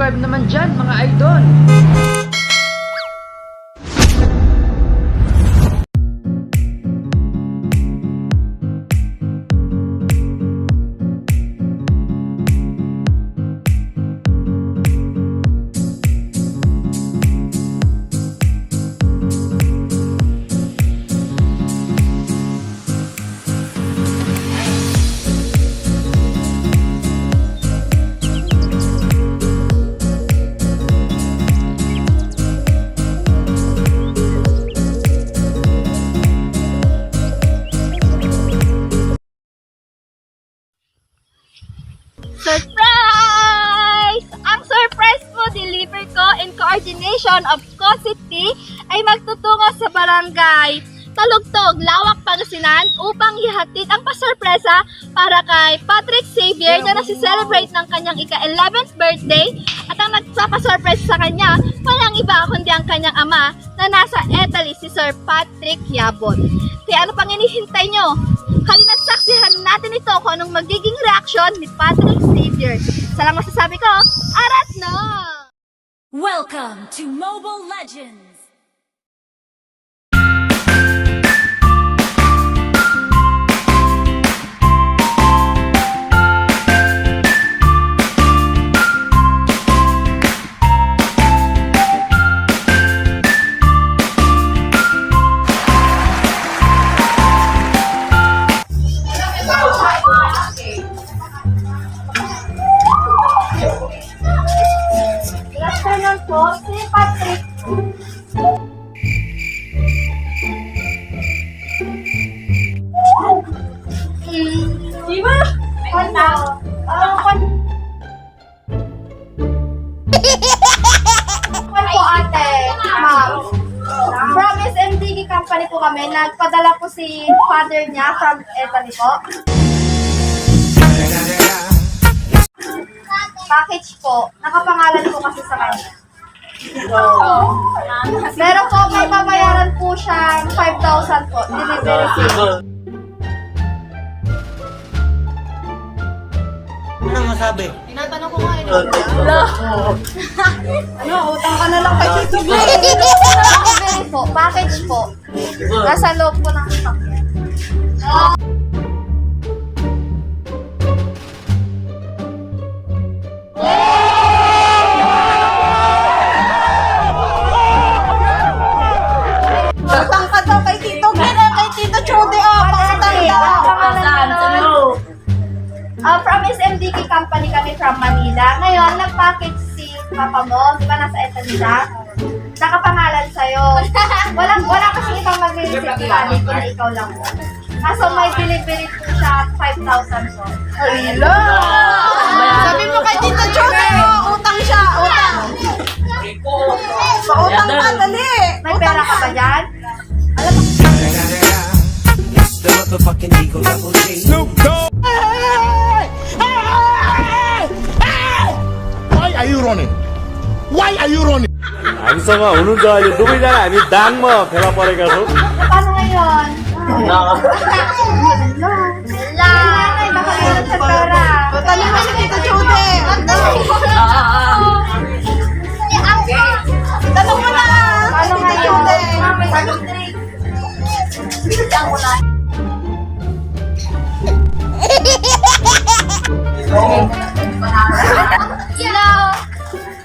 subscribe naman dyan mga idol. Surprise! Ang surprise po deliver ko in coordination of Co-City ay magtutungo sa barangay Talugtog, Lawak, Pangasinan upang ihatid ang pasurpresa para kay Patrick Xavier na nasi-celebrate ng kanyang ika-11th birthday at ang nagpapasurprise sa kanya walang iba kundi ang kanyang ama na nasa Italy, si Sir Patrick Yabon. Kaya ano pang hinihintay nyo? Halina't saksihan natin ito kung anong magiging reaksyon ni Patrick Xavier. Sa lang masasabi ko, arat na! Welcome to Mobile Legends! Po, si Patrick. Di ba? Ano? Po ate, ma'am. From SMDG company po kami. Nagpadala po si father niya from Italy po. Package po. Nakapangalan po kasi sa kanya. Meron po, may babayaran po siya 5,000 po. Delivery fee. Ano masabi? Tinatanong ko nga yun. Ano, utang ka na lang kay Tito Glenn. Delivery po, package po. Nasa loob po ng sasakyan. Utang ka daw kay Tito Glenn at kay Tito Chode. From SMDK company kami from Manila. Ngayon, nag-package si papa mo. Di ba nasa Italy siya? Nakapangalan sa'yo. Wala kasi ibang mag-receive money kung ikaw lang po. Kaso may delivery po siya 5,000 po. Hello! Sabi mo kay Tito Chode, utang siya, utang. Pautang ka, dali. May pera ka ba dyan? The motherfucking Eagle Double G. Snoop Dogg. Why are you running? Why are you running? हामीसँग हुनु त अहिले दुवैजना हामी दाङमा फेला परेका छौँ। Paano ngayon? Wala. Ay, baka meron sa pera. Tanong mo si Tito Chode. Tanong mo na. Paano ngayon? Hello?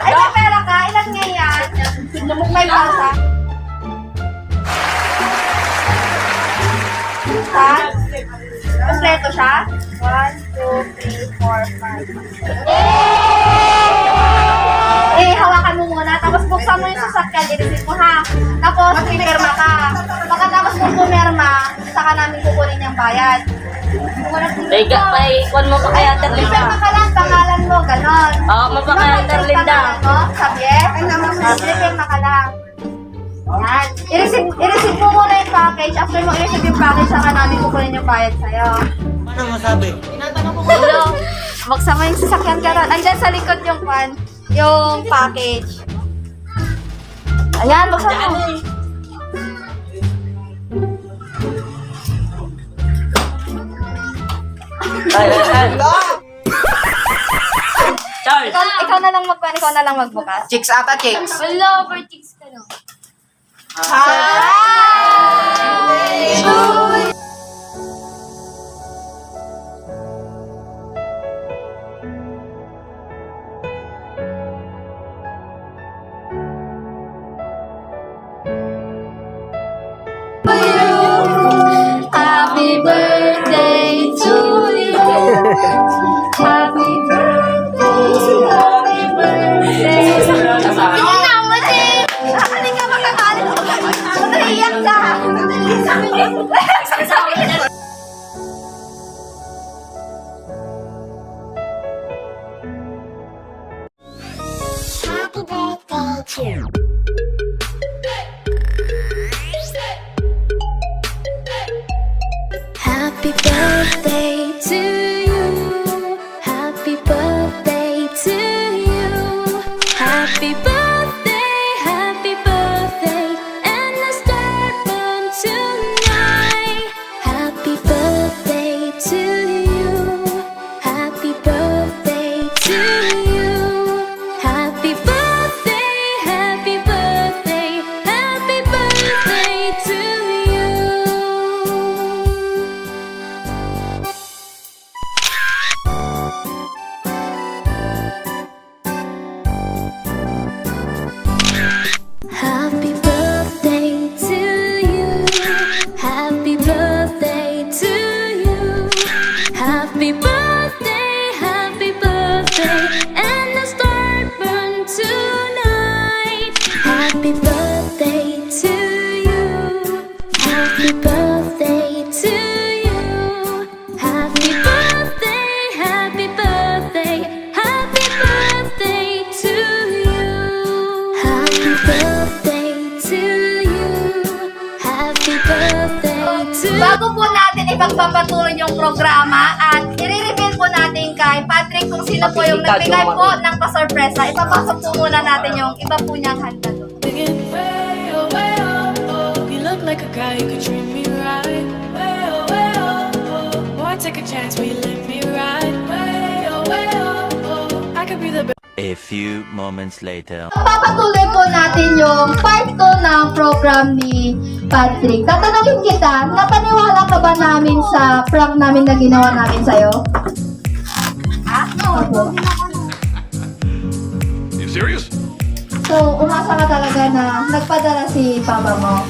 Ay, may pera ka? Ilan nga yan? May pasa? Ha? Kompleto siya? 1, 2, 3, 4, 5. Eh, hawakan mo muna. Tapos buksan mo yung sasakyan. I-receive mo ha. Tapos, pipirma ka. Pagkatapos mo pumirma, saka namin kukunin yung bayad. Teka, paikon mo pa kay Ate Pipirma Linda. ka lang, pangalan mo, ganon. Oo, mo pa kay Ate Linda. Sabier? Pipirma ka lang. Yan. I-receive mo muna yung package. After mo i-receive yung package, saka namin kukunin yung bayad sa'yo. Ano masabi? Hello? Buksan mo yung sasakyan ka ron. Andyan sa likod yung yung package. Ayan, buksan mo. Ay, ay, ay. Charles. Ikaw na lang magbukas. Ikaw na lang magbukas. Chicks ata, chicks. Hello, over chicks ka lang. Happy birthday to you. Happy birthday. Happy birthday. Hindi na, mati. Hindi ka magkakalit. Naiyak ka. Happy birthday to you. Happy birthday to you. Happy birthday, and let's start from tonight. Happy birthday to you. Happy birthday to you. Happy birthday, happy birthday, happy birthday to you. Happy birthday to you. Happy birthday to you. Happy birthday, and let's start from tonight. Happy birthday to you. Happy birthday to you. Happy birthday, happy birthday, happy birthday to you. Happy birthday to you. Happy birthday to you. Bago po natin ipagpapatuloy yung programa at i-reveal po natin kay Patrick kung sino po yung nagbigay po ng pasorpresa, ipapasok po muna natin yung iba po niyang handa doon. Thinking way oh, oh. You look like a guy who could treat me right. Way oh. Boy, take a chance, will you let me ride? Way oh. I could be the A few moments later. Papatuloy po natin yung part 2 ng program ni Patrick. Tatanungin kita, napaniwala ka ba namin sa prank namin na ginawa namin sa'yo? Opo. You serious? So, umasa ka talaga na nagpadala si papa mo.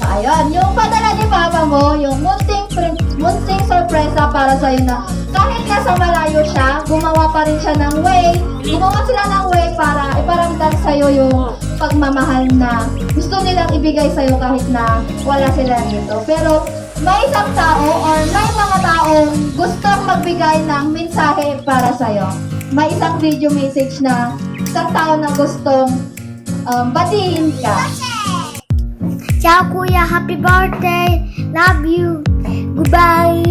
Ayun, yung padala ni papa mo, yung munting sorpresa para sa'yo na kahit nasa malayo siya, gumawa pa rin siya ng way. Gumawa sila ng way para iparamdam sa'yo yung pagmamahal na gusto nilang ibigay sa'yo kahit na wala sila dito. Pero may isang tao or may mga taong gustong magbigay ng mensahe para sa'yo. May isang video message na isang tao na gustong batiin ka. Ciao kuya, happy birthday. Love you. Goodbye.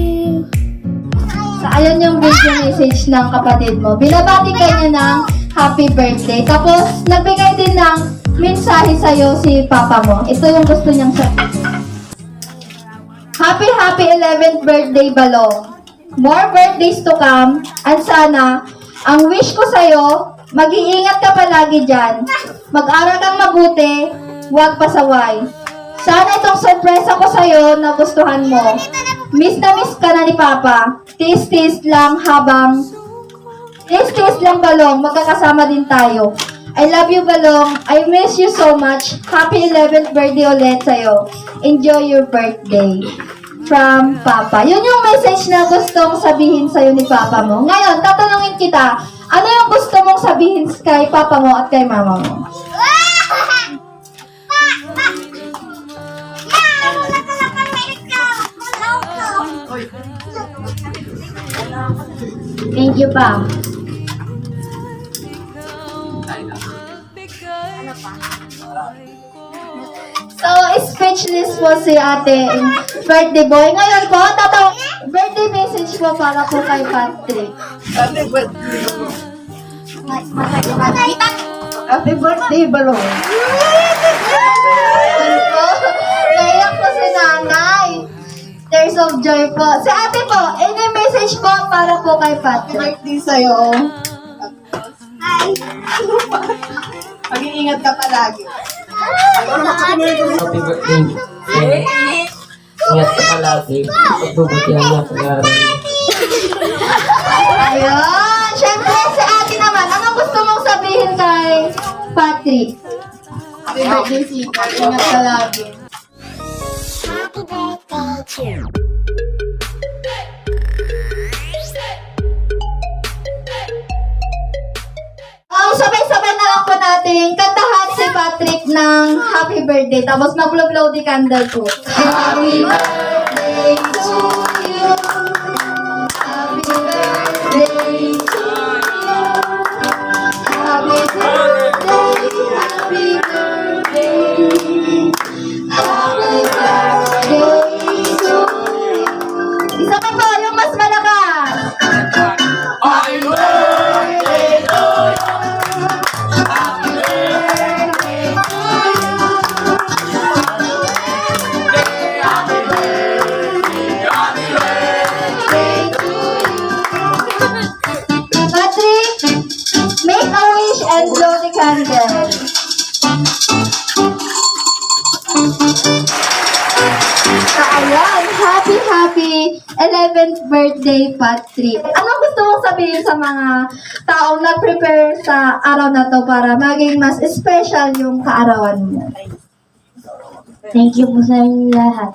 So, ayun yung video message ng kapatid mo. Binabati ka niya ng happy birthday. Tapos, nagbigay din ng mensahe sa'yo si papa mo. Ito yung gusto niyang sabihin. Happy 11th birthday, Balong. More birthdays to come. And sana, ang wish ko sa'yo, mag-iingat ka palagi dyan. Mag-aral kang mabuti, huwag pasaway. Sana itong sorpresa ko sa'yo na gustuhan mo. Miss na miss ka na ni Papa. Tiis-tiis lang habang... Tiis-tiis lang, Balong. Magkakasama din tayo. I love you, Balong. I miss you so much. Happy 11th birthday ulit sa'yo. Enjoy your birthday. From Papa. Yun yung message na gustong sabihin sa'yo ni Papa mo. Ngayon, tatanungin kita, ano yung gusto mong sabihin kay Papa mo at kay Mama mo? Thank you, Pa. So, speechless po si ate birthday boy. Ngayon po, birthday message po para po kay Patrick. Happy birthday. Happy birthday, Balong. Naiyak po si nanay. Tears of joy po. Si ate po, any message po para po kay Patrick. Birthday sa'yo. Mag-iingat ka palagi. Happy birthday. Ingat ka palagi. Pagbubuti ang mga pag-aaral. Ayun! Siyempre, si ate naman, anong gusto mong sabihin kay Patrick? Happy birthday, Sika. Ingat ka lagi. Happy birthday to you. Sabay-sabay na lang po natin kantahan si Patrick ng happy birthday. Tapos mag-blow the candle po. Happy birthday to you. Happy birthday to you. Happy birthday, happy birthday. Happy birthday to you. Isa pa po, yung mas malakas. Patrick, make a wish and blow the candle. Ayan, happy 11th birthday, Patrick. Anong gusto mong sabihin sa mga taong nag-prepare sa araw na to para maging mas special yung kaarawan mo? Thank you po sa inyo lahat.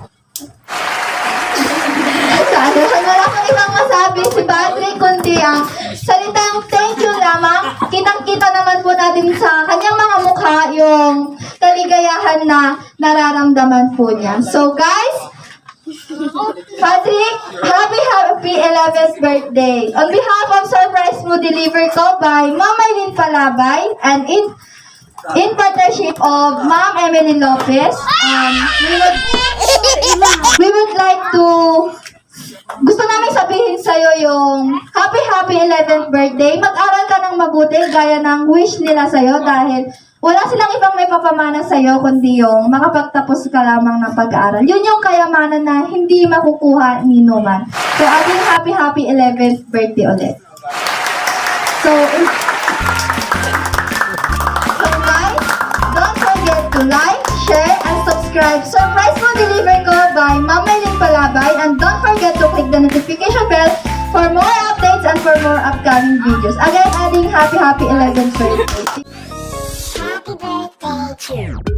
Sana wala akong ibang masabi si Patrick, kundi ang salitang thank you lamang. Kitang-kita naman po natin sa kanyang mga mukha yung kaligayahan na nararamdaman po niya. So guys, Patrick, happy 11th birthday. On behalf of Surprise Mo Deliver Ko by Ma'am Eileen Palabay and in partnership of Ma'am Emily Lopez, we would like to gusto namin sabihin sa'yo yung happy 11th birthday. Mag-aral ka ng mabuti gaya ng wish nila sa'yo dahil wala silang ibang may papamana sa'yo kundi yung makapagtapos ka lamang ng pag-aaral. Yun yung kayamanan na hindi makukuha ni Numan. So, ating happy 11th birthday ulit. So guys, don't forget to like, share, and subscribe. Surprise Mo Deliver Ko by Ma'am Eileen Palabay, and don't forget to click the notification bell for more updates and for more upcoming videos. Again, adding happy 11th birthday. Happy birthday to you.